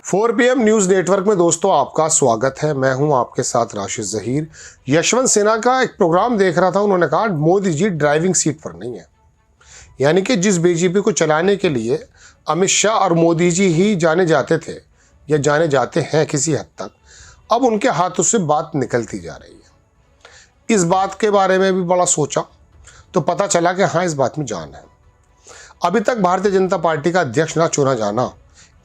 4 PM news network में दोस्तों आपका स्वागत है। मैं हूं आपके साथ राशिद ज़हीर। यशवंत सिन्हा का एक प्रोग्राम देख रहा था, उन्होंने कहा मोदी जी ड्राइविंग सीट पर नहीं है। यानी कि जिस बीजेपी को चलाने के लिए अमित शाह और मोदी जी ही जाने जाते थे या जाने जाते हैं किसी हद तक, अब उनके हाथों से बात निकलती जा रही है। इस बात के बारे में भी बड़ा सोचा तो पता चला कि हाँ, इस बात में जान है। अभी तक भारतीय जनता पार्टी का अध्यक्ष ना चुना जाना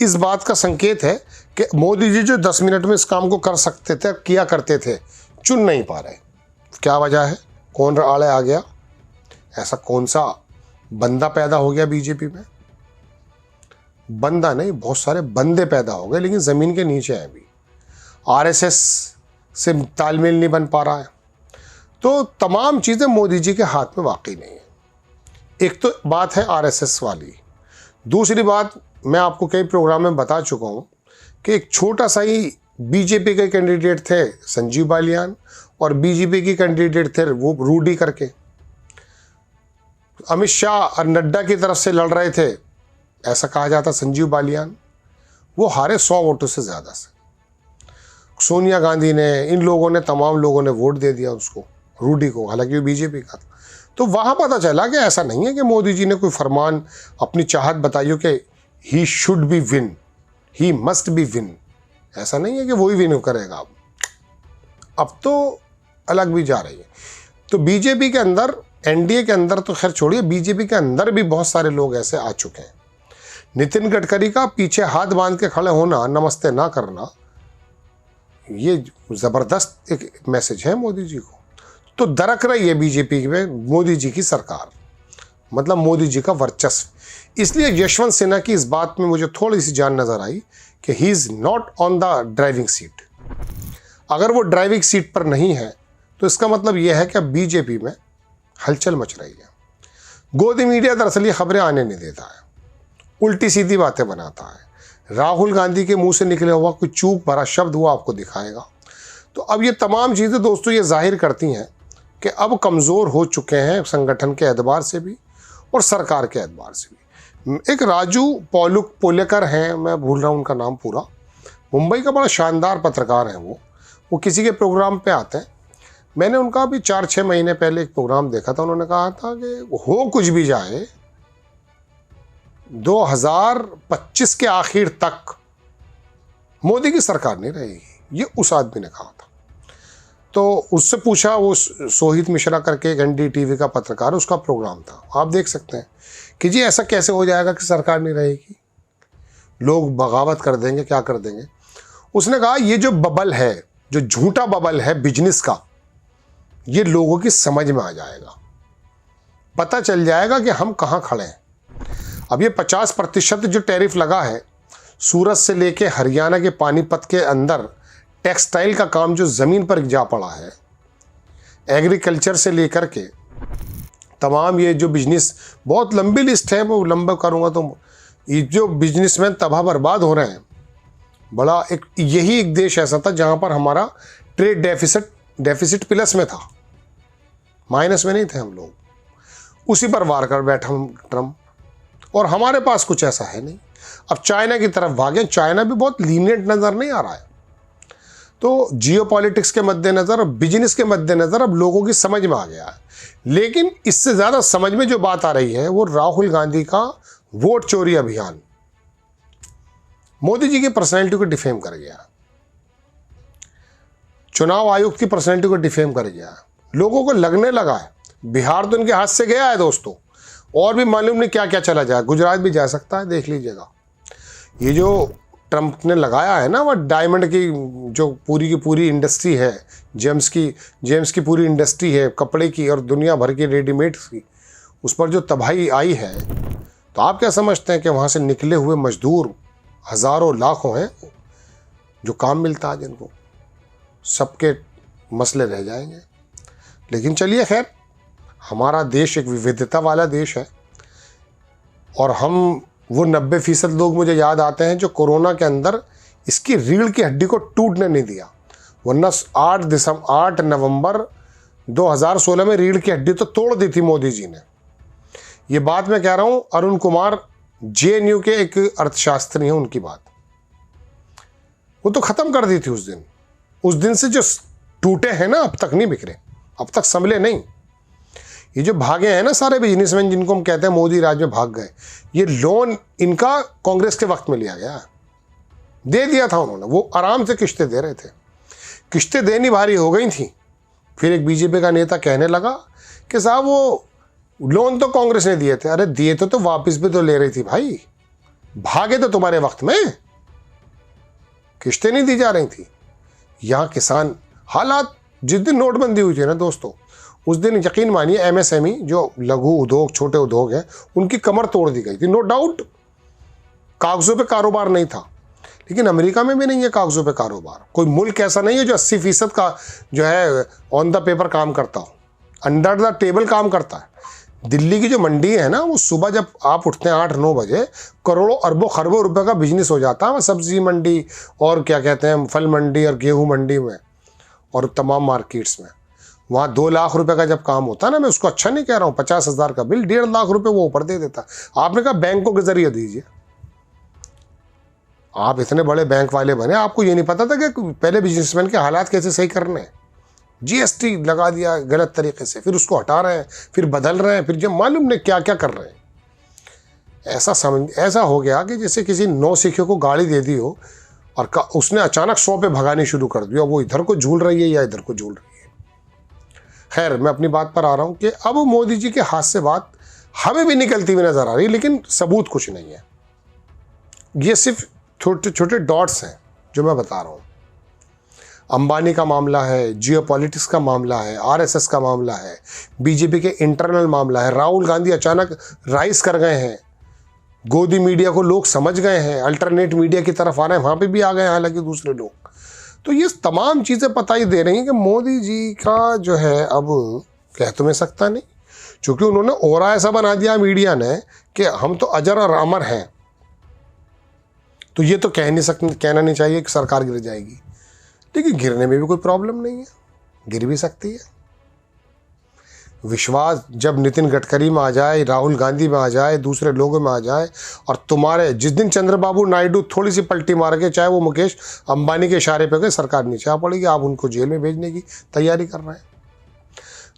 इस बात का संकेत है कि मोदी जी जो 10 मिनट में इस काम को कर सकते थे, किया करते थे, चुन नहीं पा रहे। क्या वजह है? कौन आड़े आ गया? ऐसा कौन सा बंदा पैदा हो गया बीजेपी में? बंदा नहीं, बहुत सारे बंदे पैदा हो गए, लेकिन ज़मीन के नीचे हैं अभी। आरएसएस से तालमेल नहीं बन पा रहा है। तो तमाम चीज़ें मोदी जी के हाथ में वाकई नहीं है। एक तो बात है आरएसएस वाली। दूसरी बात, मैं आपको कई प्रोग्राम में बता चुका हूँ कि एक छोटा सा ही बीजेपी के कैंडिडेट थे संजीव बालियान, और बीजेपी की कैंडिडेट थे वो रूडी करके। अमित शाह और नड्डा की तरफ से लड़ रहे थे, ऐसा कहा जाता संजीव बालियान, वो हारे 100 वोटों से ज़्यादा से। सोनिया गांधी ने, इन लोगों ने, तमाम लोगों ने वोट दे दिया उसको, रूडी को, हालांकि वो बीजेपी का था। तो वहाँ पता चला कि ऐसा नहीं है कि मोदी जी ने कोई फरमान, अपनी चाहत बताई हो कि he should be win, he must be win. ऐसा नहीं है कि वही विन करेगा। अब तो अलग भी जा रही है। तो बीजेपी के अंदर, एनडीए के अंदर तो खैर छोड़िए, बीजेपी के अंदर भी बहुत सारे लोग ऐसे आ चुके हैं। नितिन गडकरी का पीछे हाथ बांध के खड़े होना, नमस्ते ना करना, ये ज़बरदस्त एक मैसेज है मोदी जी को। तो दरक रही है बीजेपी में मोदी जी की सरकार, मतलब मोदी जी का वर्चस्व। इसलिए यशवंत सिन्हा की इस बात में मुझे थोड़ी सी जान नजर आई कि he is not on the driving seat. अगर वो ड्राइविंग सीट पर नहीं है तो इसका मतलब यह है कि अब बीजेपी में हलचल मच रही है। गोदी मीडिया दरअसल ये खबरें आने नहीं देता है, उल्टी सीधी बातें बनाता है। राहुल गांधी के मुंह से निकले हुआ कोई चूक भरा शब्द वो आपको दिखाएगा। तो अब ये तमाम चीज़ें दोस्तों ये जाहिर करती हैं कि अब कमज़ोर हो चुके हैं संगठन के एतबार से भी और सरकार के एतबार से भी। एक राजू पोलेकर हैं, मैं भूल रहा हूँ उनका नाम पूरा, मुंबई का बड़ा शानदार पत्रकार है वो किसी के प्रोग्राम पे आते हैं। मैंने उनका अभी 4-6 महीने पहले एक प्रोग्राम देखा था। उन्होंने कहा था कि हो कुछ भी जाए, 2025 के आखिर तक मोदी की सरकार नहीं रहेगी, ये उस आदमी ने कहा था। तो उससे पूछा, वो सोहित मिश्रा करके एक NDTV का पत्रकार, उसका प्रोग्राम था, आप देख सकते हैं कि जी ऐसा कैसे हो जाएगा कि सरकार नहीं रहेगी, लोग बगावत कर देंगे, क्या कर देंगे। उसने कहा ये जो बबल है, जो झूठा बबल है बिजनेस का, ये लोगों की समझ में आ जाएगा, पता चल जाएगा कि हम कहाँ खड़े हैं। अब ये 50% जो टैरिफ लगा है, सूरत से लेके हरियाणा के पानीपत के अंदर टेक्सटाइल का काम जो ज़मीन पर जा पड़ा है, एग्रीकल्चर से लेकर के तमाम ये जो बिजनेस, बहुत लंबी लिस्ट है, वो लंबा करूँगा तो ये जो बिजनेसमैन तबाह बर्बाद हो रहे हैं। बड़ा यही एक देश ऐसा था जहाँ पर हमारा ट्रेड डेफिसिट प्लस में था, माइनस में नहीं थे हम लोग। उसी पर वार कर बैठा ट्रम्प, और हमारे पास कुछ ऐसा है नहीं। अब चाइना की तरफ भागे, चाइना भी बहुत लीनियंट नज़र नहीं आ रहा है। तो जियोपॉलिटिक्स के मद्देनज़र और बिजनेस के मद्देनज़र अब लोगों की समझ में आ गया है। लेकिन इससे ज़्यादा समझ में जो बात आ रही है वो राहुल गांधी का वोट चोरी अभियान मोदी जी की पर्सनैलिटी को डिफेम कर गया, चुनाव आयुक्त की पर्सनैलिटी को डिफेम कर गया। लोगों को लगने लगा है बिहार तो इनके हाथ से गया है दोस्तों, और भी मालूम नहीं क्या क्या चला जाए, गुजरात भी जा सकता है, देख लीजिएगा। ये जो ट्रम्प ने लगाया है ना, वो डायमंड की जो पूरी की पूरी इंडस्ट्री है, जेम्स की पूरी इंडस्ट्री है कपड़े की और दुनिया भर की रेडीमेड्स की, उस पर जो तबाही आई है, तो आप क्या समझते हैं कि वहाँ से निकले हुए मजदूर हज़ारों लाखों हैं, जो काम मिलता है जिनको, सबके मसले रह जाएंगे। लेकिन चलिए खैर, हमारा देश एक विविधता वाला देश है, और हम वो 90% लोग मुझे याद आते हैं जो कोरोना के अंदर इसकी रीढ़ की हड्डी को टूटने नहीं दिया, वरना 8 नवंबर 2016 में रीढ़ की हड्डी तो तोड़ दी थी मोदी जी ने। ये बात मैं कह रहा हूँ, अरुण कुमार JNU के एक अर्थशास्त्री हैं, उनकी बात। वो तो ख़त्म कर दी थी उस दिन से जो टूटे हैं ना, अब तक नहीं बिखरे, अब तक संभले नहीं। ये जो भागे हैं ना सारे बिजनेसमैन जिनको हम कहते हैं मोदी राज में भाग गए, ये लोन इनका कांग्रेस के वक्त में लिया गया, दे दिया था उन्होंने। वो आराम से किश्तें दे रहे थे, किश्तें देनी भारी हो गई थी। फिर एक बीजेपी का नेता कहने लगा कि साहब वो लोन तो कांग्रेस ने दिए थे। अरे दिए तो वापस भी तो ले रही थी भाई, भागे तो तुम्हारे वक्त में, किश्तें नहीं दी जा रही थी। यहाँ किसान हालात, जिस दिन नोटबंदी हुई थी ना दोस्तों, उस दिन यकीन मानिए एमएसएमई जो लघु उद्योग, छोटे उद्योग हैं, उनकी कमर तोड़ दी गई थी। नो डाउट कागजों पे कारोबार नहीं था, लेकिन अमेरिका में भी नहीं है कागजों पे कारोबार। कोई मुल्क ऐसा नहीं है जो 80% का जो है ऑन द पेपर काम करता हो, अंडर द टेबल काम करता है। दिल्ली की जो मंडी है ना, वो सुबह जब आप उठते हैं 8-9 बजे, करोड़ों अरबों खरबों रुपए का बिजनेस हो जाता है। सब्जी मंडी और क्या कहते हैं फल मंडी और गेहूं मंडी में और तमाम मार्केट्स में, वहाँ 2 लाख रुपए का जब काम होता है ना, मैं उसको अच्छा नहीं कह रहा हूँ, 50,000 का बिल 1.5 लाख रुपए वो ऊपर दे देता। आपने कहा बैंकों के जरिए दीजिए, आप इतने बड़े बैंक वाले बने, आपको ये नहीं पता था कि पहले बिजनेसमैन के हालात कैसे सही करने हैं। जीएसटी लगा दिया गलत तरीके से, फिर उसको हटा रहे हैं, फिर बदल रहे हैं, फिर जब मालूम नहीं क्या क्या कर रहे हैं। ऐसा हो गया कि जैसे किसी नौसिखिए को गाड़ी दे दी हो और उसने अचानक 100 पे भगानी शुरू कर दिया, वो इधर को झूल रही है या इधर को झूल रही है। खैर, मैं अपनी बात पर आ रहा हूँ कि अब मोदी जी के हाथ से बात हमें भी निकलती हुई नजर आ रही है, लेकिन सबूत कुछ नहीं है। ये सिर्फ छोटे छोटे डॉट्स हैं जो मैं बता रहा हूँ। अंबानी का मामला है, जियोपॉलिटिक्स का मामला है, आरएसएस का मामला है, बीजेपी के इंटरनल मामला है। राहुल गांधी अचानक राइज कर गए हैं, गोदी मीडिया को लोग समझ गए हैं, अल्टरनेट मीडिया की तरफ आ रहे हैं, वहाँ पे भी आ गए हालांकि दूसरे लोग। तो ये तमाम चीज़ें पता ही दे रही हैं कि मोदी जी का जो है अब कह तो मैं सकता नहीं, क्योंकि उन्होंने ओरा ऐसा बना दिया मीडिया ने कि हम तो अजर और अमर हैं। तो ये तो कहना नहीं चाहिए कि सरकार गिर जाएगी, लेकिन गिरने में भी कोई प्रॉब्लम नहीं है, गिर भी सकती है। विश्वास जब नितिन गडकरी में आ जाए, राहुल गांधी में आ जाए, दूसरे लोगों में आ जाए, और तुम्हारे जिस दिन चंद्रबाबू नायडू थोड़ी सी पलटी मार के, चाहे वो मुकेश अंबानी के इशारे पे गए, सरकार नीचे आ पड़ेगी। आप उनको जेल में भेजने की तैयारी कर रहे हैं।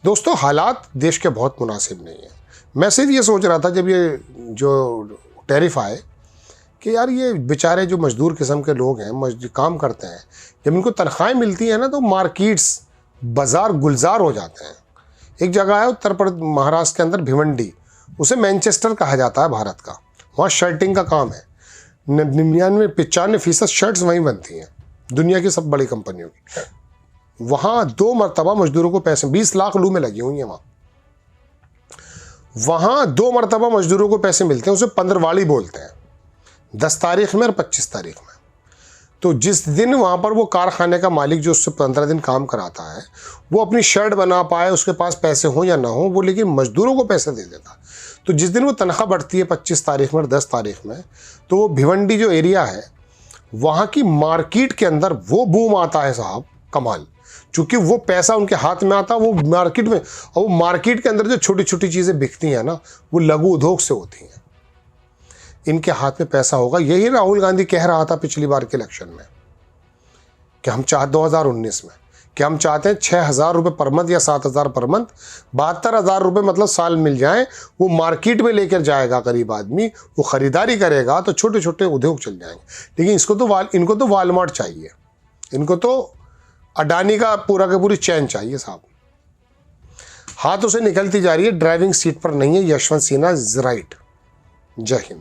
दोस्तों, हालात देश के बहुत मुनासिब नहीं है। मैं सिर्फ ये सोच रहा था जब ये जो टैरिफ आए कि यार ये बेचारे जो मजदूर किस्म के लोग हैं, मजदूर काम करते हैं, जब इनको तनख्वाहें मिलती हैं ना, तो मार्केट्स बाजार गुलजार हो जाते हैं। एक जगह है उत्तर प्रदेश महाराष्ट्र के अंदर भिवंडी, उसे मैनचेस्टर कहा जाता है भारत का। वहाँ शर्टिंग का काम है, 95% शर्ट्स वहीं बनती हैं, दुनिया की सब बड़ी कंपनियों की। वहाँ 2 मरतबा मजदूरों को पैसे, 20 लाख लू में लगी हुई हैं वहाँ 2 मरतबा मजदूरों को पैसे मिलते हैं, उसे पंद्रवाड़ी बोलते हैं, 10 तारीख में और 25 तारीख में। तो जिस दिन वहाँ पर वो कारखाने का मालिक जो उससे 15 दिन काम कराता है, वो अपनी शर्ट बना पाए, उसके पास पैसे हो या ना हो, वो लेकिन मजदूरों को पैसे दे देता। तो जिस दिन वो तनख्वाह बढ़ती है 25 तारीख में और 10 तारीख में, तो वो भिवंडी जो एरिया है, वहाँ की मार्केट के अंदर वो बूम आता है साहब, कमाल। चूँकि वो पैसा उनके हाथ में आता, वो मार्केट में, और वो मार्केट के अंदर जो छोटी छोटी चीज़ें बिकती हैं ना, वो लघु उद्योग से होती हैं। इनके हाथ में पैसा होगा। यही राहुल गांधी कह रहा था पिछली बार के इलेक्शन में कि हम 2019 में कि हम चाहते हैं 6,000 रुपये पर मंथ या 7,000 पर मंथ, 72,000 रुपये मतलब साल मिल जाए। वो मार्केट में लेकर जाएगा गरीब आदमी, वो ख़रीदारी करेगा तो छोटे छोटे उद्योग चल जाएंगे। लेकिन इनको तो वालमार्ट चाहिए, इनको तो अडानी का पूरा का पूरी चैन चाहिए साहब। हाथों से निकलती जा रही है, ड्राइविंग सीट पर नहीं है। Yashwant Sinha is right. जय हिंद।